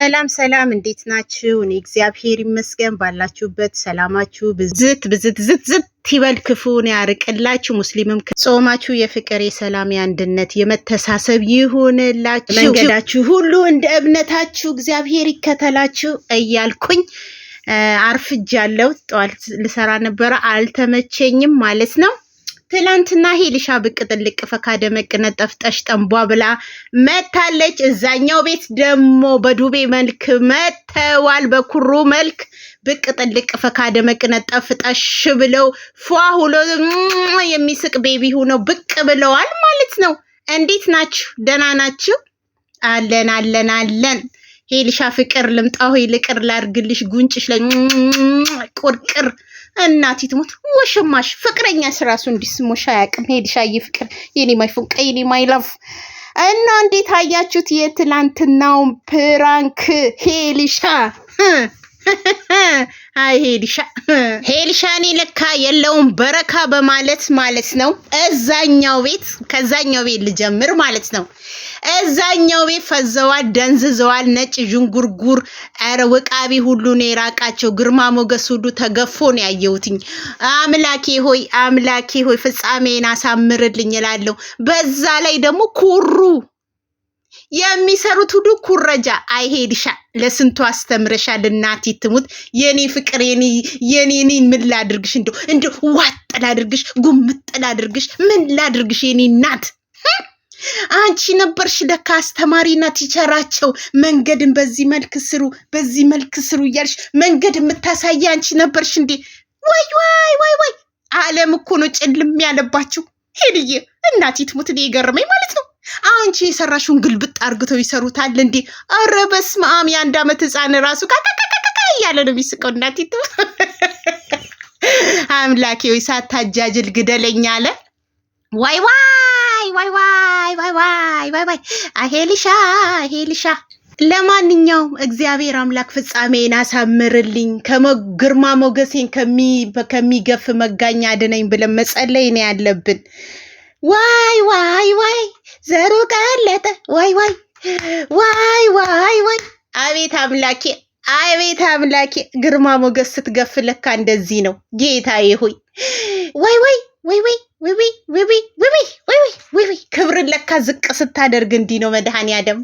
ሰላም ሰላም፣ እንዴት ናችሁ? እኔ እግዚአብሔር ይመስገን። ባላችሁበት ሰላማችሁ ብዝት ይበል፣ ክፉን ያርቅላችሁ። ሙስሊምም ጾማችሁ የፍቅር የሰላም የአንድነት የመተሳሰብ ይሁንላችሁ። መንገዳችሁ ሁሉ እንደ እምነታችሁ እግዚአብሔር ይከተላችሁ እያልኩኝ አርፍጃለሁ። ጠዋት ልሰራ ነበረ አልተመቸኝም ማለት ነው። ትላንትና ሄልሻ ብቅ ጥልቅ ፈካ ደመቅ ነጠፍ ጠሽ ጠንቧ ብላ መታለች። እዛኛው ቤት ደግሞ በዱቤ መልክ መተዋል። በኩሩ መልክ ብቅ ጥልቅ ፈካ ደመቅ ነጠፍ ጠሽ ብለው ፏ ሁሎ የሚስቅ ቤቢ ሆነው ብቅ ብለዋል ማለት ነው። እንዴት ናችሁ? ደህና ናችሁ? አለን። ሄልሻ ፍቅር ልምጣው ይልቅር ላርግልሽ ጉንጭሽ ላይ ቁርቅር እናቲ ትሞት ወሽማሽ ፍቅረኛ ስራሱ እንዲስሞሽ አያውቅም። ሄልሻዬ ፍቅር የኔ ማይ ፉንቃ የኔ ማይ ላቭ እና እንዴት አያችሁት የትላንትናው ፕራንክ? ሄልሻ አይ ሄልሻኔ ለካ የለውም በረካ በማለት ማለት ነው። ከዛኛው ቤት ልጀምር ማለት ነው። እዛኛው ቤት ፈዘዋል፣ ደንዝዘዋል። ነጭ ዥንጉርጉር ኧረ ወቃቢ ሁሉ ነው የራቃቸው። ግርማ ሞገስ ሁሉ ተገፎ ነው ያየሁትኝ። አምላኬ ሆይ ፍጻሜን አሳምርልኝ እላለሁ። በዛ ላይ ደግሞ ኩሩ የሚሰሩት ሁሉ ኩረጃ። አይ ሄልሻ ለስንቱ አስተምረሻል። እናቴ ትሙት የኔ ፍቅር የኔ ምን ላድርግሽ? እንደው ዋጥ ላድርግሽ? ጉምጥ ላድርግሽ? ምን ላድርግሽ? የኔ እናት አንቺ ነበርሽ ለካ አስተማሪና ቲቸራቸው። መንገድን በዚህ መልክ ስሩ እያልሽ መንገድ የምታሳይ አንቺ ነበርሽ እንዴ? ወይ ዓለም እኮ ነው ጭልም ያለባችሁ። ሄልዬ እናቴ ትሙት እኔ የገረመኝ ማለት ነው አንቺ የሰራሽውን ግልብጥ አርግተው ይሰሩታል እንዴ? ኧረ በስመ አብ! የአንድ ዓመት ህፃን ራሱ ካካካካ እያለ ነው የሚስቀው። እናቴ አምላኬ ወይ ሳታጃጅል ግደለኝ አለ። ዋይ ሄልሻ ለማንኛውም እግዚአብሔር አምላክ ፍጻሜን አሳምርልኝ፣ ከግርማ ሞገሴን ከሚገፍ መጋኛ አድነኝ ብለን መጸለይ ነው ያለብን። ዋይ ዘሩ ቀለጠ። ዋይ አቤት አምላኬ ግርማ ሞገስ ስትገፍ ለካ እንደዚህ ነው ጌታዬ ሆይ። ዋይ ክብርን ለካ ዝቅ ስታደርግ እንዲህ ነው መድኃኒዓለም።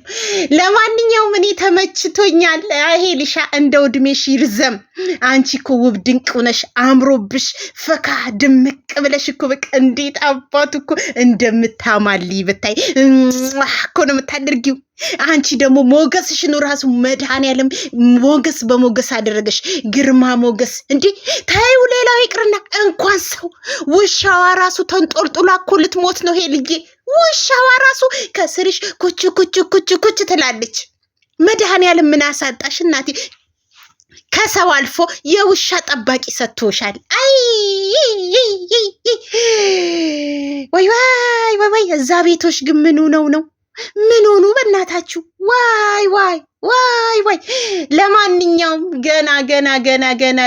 ለማንኛውም እኔ ተመችቶኛል። ሄልሻ እንደው እድሜሽ ይርዘም። አንቺ እኮ ውብ ድንቅ ሆነሽ አምሮብሽ ፈካ ድምቅ ብለሽ እኮ በቃ እንዴት አባቱ እኮ እንደምታማልይ ብታይ እኮ ነው የምታደርጊው። አንቺ ደግሞ ሞገስሽን ራሱ መድኃኒዓለም ሞገስ በሞገስ አደረገሽ። ግርማ ሞገስ እንዴ! ታዩ ሌላው ይቅርና እንኳን ሰው ውሻዋ ራሱ ተንጦልጡላ እኮ ልትሞት ነው ሄልዬ። ውሻዋ ራሱ ከስርሽ ኩች ትላለች። መድኃኒዓለም ምን አሳጣሽ እናቴ? ከሰው አልፎ የውሻ ጠባቂ ሰጥቶሻል። አይ ወይ እዛ ቤቶች ግን ምን ሆኑ በእናታችሁ? ዋይ ለማንኛውም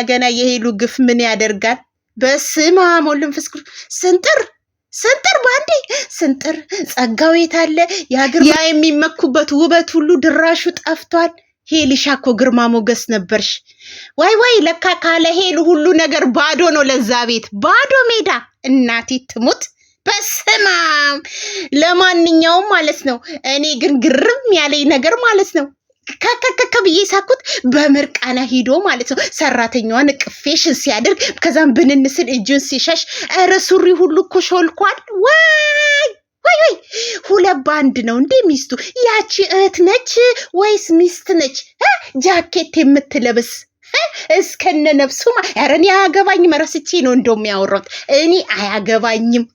ገና የሄሉ ግፍ ምን ያደርጋል? በስመ አብ ወወልድ ወመንፈስ ቅዱስ ስንጥር ባንዴ ስንጥር ጸጋው የታለ? ያ የሚመኩበት ውበት ሁሉ ድራሹ ጠፍቷል። ሄልሻ እኮ ግርማ ሞገስ ነበርሽ። ዋይ ለካ ካለ ሄሉ ሁሉ ነገር ባዶ ነው። ለዛ ቤት ባዶ ሜዳ። እናቴ ትሙት በስመ አብ። ለማንኛውም ማለት ነው እኔ ግን ግርም ያለኝ ነገር ማለት ነው ከከከከ ብዬ ሳኩት በምርቃና ሂዶ ማለት ነው ሰራተኛዋን ቅፌሽን ሲያደርግ ከዛም ብንንስል እጁን ሲሸሽ ኧረ ሱሪ ሁሉ እኮ ሾልኳል። ወይ ሁለት ባንድ ነው እንዴ ሚስቱ? ያቺ እህት ነች ወይስ ሚስት ነች? ጃኬት የምትለብስ እስከነ ነፍሱ ኧረ እኔ አያገባኝም። ረስቼ ነው እንደውም ያወራሁት። እኔ አያገባኝም።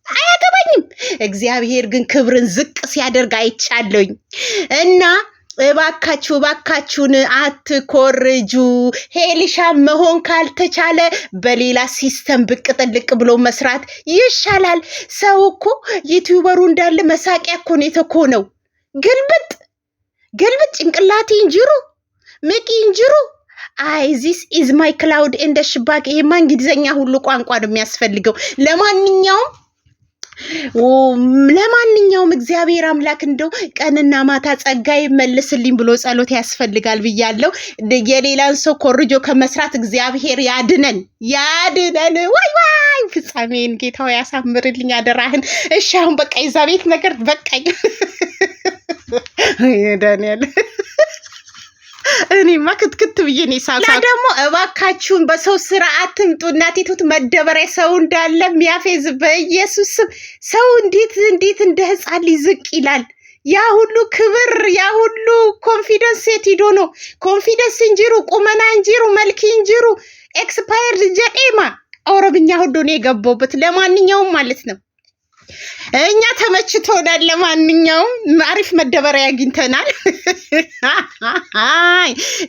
እግዚአብሔር ግን ክብርን ዝቅ ሲያደርግ አይቻለሁኝ። እና እባካችሁን አትኮርጁ። ሄልሻ መሆን ካልተቻለ በሌላ ሲስተም ብቅ ጥልቅ ብሎ መስራት ይሻላል። ሰው እኮ ዩቲዩበሩ እንዳለ መሳቂያ እኮ ነው የተኮነው። ግልብጥ ጭንቅላቴ እንጅሩ ምቂ እንጅሩ። አይ ዚስ ኢዝ ማይ ክላውድ እንደ ሽባክ። ይሄማ እንግሊዘኛ ሁሉ ቋንቋ ነው የሚያስፈልገው። ለማንኛውም ለማንኛውም እግዚአብሔር አምላክ እንደው ቀንና ማታ ጸጋ ይመልስልኝ ብሎ ጸሎት ያስፈልጋል ብያለሁ። የሌላን ሰው ኮርጆ ከመስራት እግዚአብሔር ያድነን። ዋይ ፍጻሜን ጌታው ያሳምርልኝ አደራህን። እሺ አሁን በቃ የዛ ቤት ነገር በቃኝ። ዳንኤል እኔማ ክትክት ብዬ ነው ሳካ። ደግሞ እባካችሁን በሰው ስራ አትምጡ። እናቴ ትሁት መደበሪያ ሰው እንዳለ የሚያፌዝ በኢየሱስ ስም ሰው እንዴት እንደ ህፃን ሊዝቅ ይላል። ያ ሁሉ ክብር ያ ሁሉ ኮንፊደንስ ሴት ሂዶ ነው። ኮንፊደንስ እንጂሩ ቁመና እንጂሩ መልክ እንጂሩ ኤክስፓየርድ ጀኤማ ኦሮምኛ ሁሉ ነው የገባውበት። ለማንኛውም ማለት ነው እኛ ተመችቶናል። ለማንኛውም አሪፍ መደበሪያ አግኝተናል።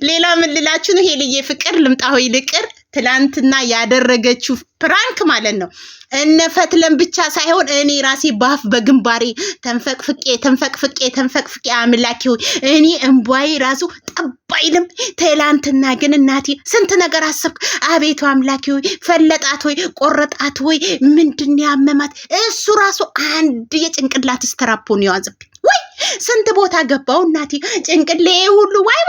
ሌላ ምን ልላችሁ ነው? ሄልዬ ፍቅር ልምጣ ሆይ ልቅር ትላንትና ያደረገችው ፕራንክ ማለት ነው። እነ ፈትለን ብቻ ሳይሆን እኔ ራሴ ባፍ በግንባሬ ተንፈቅፍቄ አምላኬ ሆይ እኔ እንቧይ ራሱ ጠባይልም። ትላንትና ግን እናቴ ስንት ነገር አሰብኩ። አቤቱ አምላኬ ሆይ ፈለጣት ሆይ ቆረጣት ሆይ ምንድን ያመማት እሱ ራሱ አንድ የጭንቅላት ስትራፖን ያዘብኝ። ወይ ስንት ቦታ ገባው እናቴ ጭንቅሌ ሁሉ ዋይ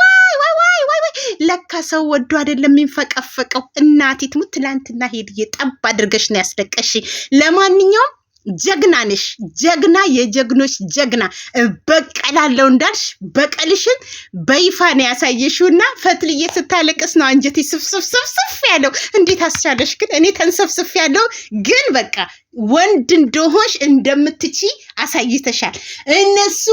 ለካ ሰው ወዶ አይደለም የሚንፈቀፈቀው። እናቴ ትሙት ትላንትና ሄድዬ ጠብ አድርገሽ ነው ያስለቀሽ። ለማንኛውም ጀግና ነሽ፣ ጀግና የጀግኖች ጀግና። በቀላለው እንዳልሽ በቀልሽን በይፋ ነው ያሳየሽውና ፈትልዬ ስታለቅስ ነው አንጀቴ ስፍስፍ ያለው። እንዴት አስቻለሽ ግን? እኔ ተንሰፍስፍ ያለው ግን በቃ ወንድ እንደሆንሽ እንደምትቺ አሳይተሻል። እነሱ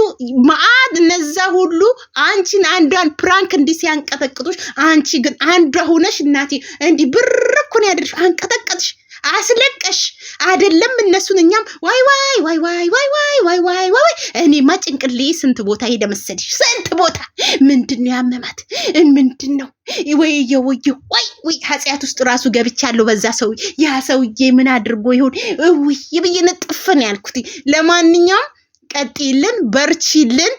ማአድ እነዛ ሁሉ አንቺን አንዷን ፕራንክ እንዲህ ሲያንቀጠቅጡሽ፣ አንቺ ግን አንዷ ሆነሽ እናቴ እንዲህ ብርኩ ነው ያደርሽ፣ አንቀጠቀጥሽ፣ አስለቀሽ አይደለም እነሱን እኛም ዋይ እኔማ ጭንቅሌ ስንት ቦታ ሄደ መሰልሽ? ስንት ቦታ ምንድነው ያመማት? ምንድነው ወይ ኃጢአት ውስጥ ራሱ ገብቻለሁ በዛ ሰው። ያ ሰውዬ ምን አድርጎ ይሆን ይብየነ ጥፍን ያልኩት። ለማንኛውም ቀጥይልን፣ በርቺልን።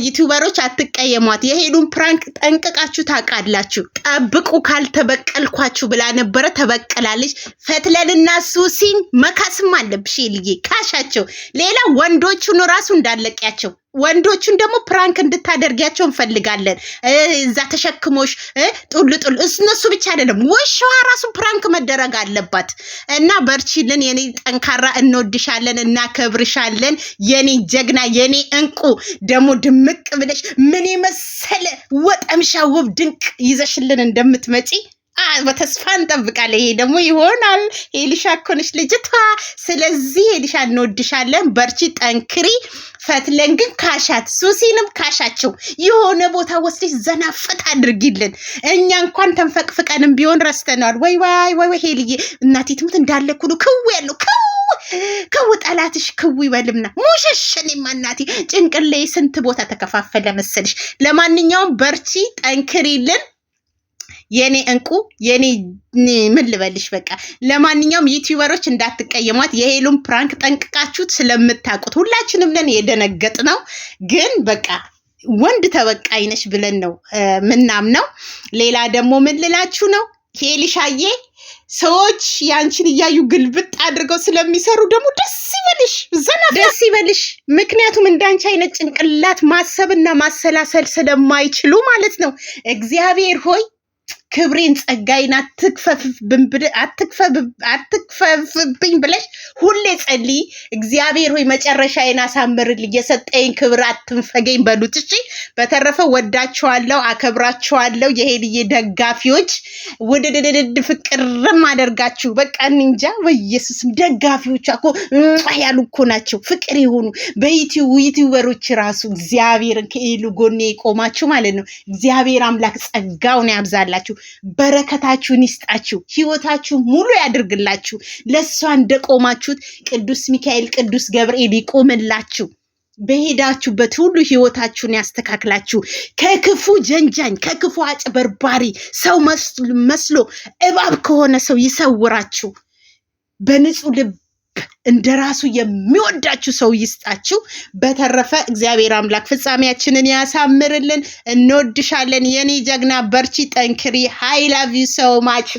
ዩቲዩበሮች አትቀየሟት። የሄሉን ፕራንክ ጠንቅቃችሁ ታውቃላችሁ። ጠብቁ ካልተበቀልኳችሁ ብላ ነበረ፣ ተበቀላለች። ፈትለንና ሱሲን መካስም አለብሽ ልዬ ካሻቸው። ሌላ ወንዶቹን ራሱ እንዳለቂያቸው ወንዶቹን ደግሞ ፕራንክ እንድታደርጊያቸው እንፈልጋለን። እዛ ተሸክሞሽ ጡል እነሱ ብቻ አይደለም ወሽዋ ራሱ ፕራንክ መደረግ አለባት። እና በርቺልን የኔ ጠንካራ፣ እንወድሻለን፣ እናከብርሻለን የኔ ጀግና፣ የኔ እንቁ። ደግሞ ድምቅ ብለሽ ምን መሰለ ወጠምሻ ውብ ድንቅ ይዘሽልን እንደምትመጪ በተስፋ እንጠብቃለን። ይሄ ደግሞ ይሆናል። ሄልሻ እኮ ነሽ ልጅቷ። ስለዚህ ሄልሻ እንወድሻለን፣ በርቺ፣ ጠንክሪ። ፈትለን ግን ካሻት፣ ሱሲንም ካሻቸው። የሆነ ቦታ ወስደሽ ዘናፈት አድርጊልን። እኛ እንኳን ተንፈቅፍቀንም ቢሆን ረስተናል። ወይ ሄልዬ እናቴ ትሙት እንዳለ ኩሉ ክው ያለው ክው ጠላትሽ ክው ይበልምና ሙሸሸኔማ እናቴ ጭንቅሌ ስንት ቦታ ተከፋፈለ መሰልሽ። ለማንኛውም በርቺ፣ ጠንክሪልን የኔ እንቁ፣ የኔ ምን ልበልሽ። በቃ ለማንኛውም ዩቲዩበሮች እንዳትቀየሟት። የሄሉን ፕራንክ ጠንቅቃችሁት ስለምታውቁት ሁላችንም ነን የደነገጥ ነው። ግን በቃ ወንድ ተበቃይ ነሽ ብለን ነው ምናምነው። ሌላ ደግሞ ምን ልላችሁ ነው ሄልሻዬ፣ ሰዎች ያንቺን እያዩ ግልብጥ አድርገው ስለሚሰሩ ደግሞ ደስ ይበልሽ። ምክንያቱም እንዳንቺ አይነት ጭንቅላት ማሰብና ማሰላሰል ስለማይችሉ ማለት ነው። እግዚአብሔር ሆይ ክብሬን ጸጋይን አትክፈፍብኝ ብለሽ ሁሌ ጸልይ። እግዚአብሔር ሆይ መጨረሻዬን አሳምርልኝ፣ የሰጠኝ ክብር አትንፈገኝ በሉት። እሺ፣ በተረፈ ወዳችኋለሁ፣ አከብራችኋለሁ። የሄልዬ ደጋፊዎች ውድድድድ ፍቅርም አደርጋችሁ። በቃ እንጃ በኢየሱስም ደጋፊዎች እኮ ያሉ እኮ ናቸው፣ ፍቅር የሆኑ በዩቲዩበሮች ራሱ እግዚአብሔርን ከሄሉ ጎኔ የቆማችሁ ማለት ነው። እግዚአብሔር አምላክ ጸጋውን ያብዛላችሁ፣ በረከታችሁን ይስጣችሁ፣ ህይወታችሁ ሙሉ ያድርግላችሁ። ለሷ እንደቆማችሁት ቅዱስ ሚካኤል ቅዱስ ገብርኤል ይቆምላችሁ። በሄዳችሁበት ሁሉ ህይወታችሁን ያስተካክላችሁ። ከክፉ ጀንጃኝ፣ ከክፉ አጭበርባሪ ሰው መስሎ እባብ ከሆነ ሰው ይሰውራችሁ። በንጹህ ልብ እንደራሱ የሚወዳችሁ ሰው ይስጣችሁ። በተረፈ እግዚአብሔር አምላክ ፍጻሜያችንን ያሳምርልን። እንወድሻለን የኔ ጀግና፣ በርቺ፣ ጠንክሪ። ሃይ ላቭ ዩ ሶ ማች